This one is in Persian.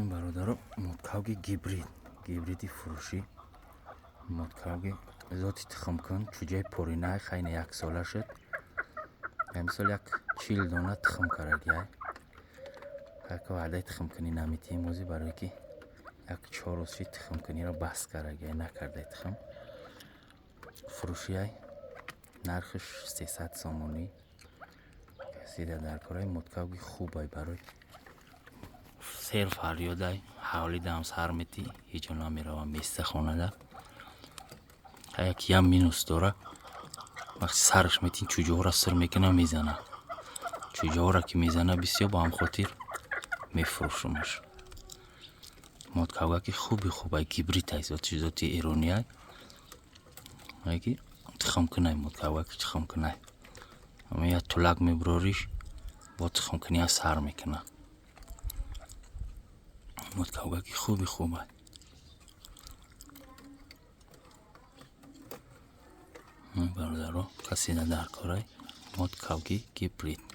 برادرها متکاوی گیبریدی فروشی متکاوی زودی تخم کن چوجای پورینای خیلی یک ساله شد امسال یک 40 دانه تخم کرده یک وعده تخم کنی نمیتی موزی برای که یک 4 روزی تخم کنی را بس کرده نکرده تخم فروشی های نرخش 300 سامانی کسی در کارای متکاوی خوب های برای سیر فریاده حوالی دم سر میتی هیچ نمی رو میسته خونه ده یکی هم مینوس داره وقتی سرش میتین چوجه را سر میکنه میزنه چوجه را که میزنه بسیار با هم خاطر میفروشمش متکاوی که خوبه گیبریت های ذاتی ایرانی های اگه تخم کنه متکاوی که تخم کنه اما یا طولک میبروریش با تخم کنی ها سر میکنه متکاوی که خوبه برادرها کسی در کارای متکاوی گیبریت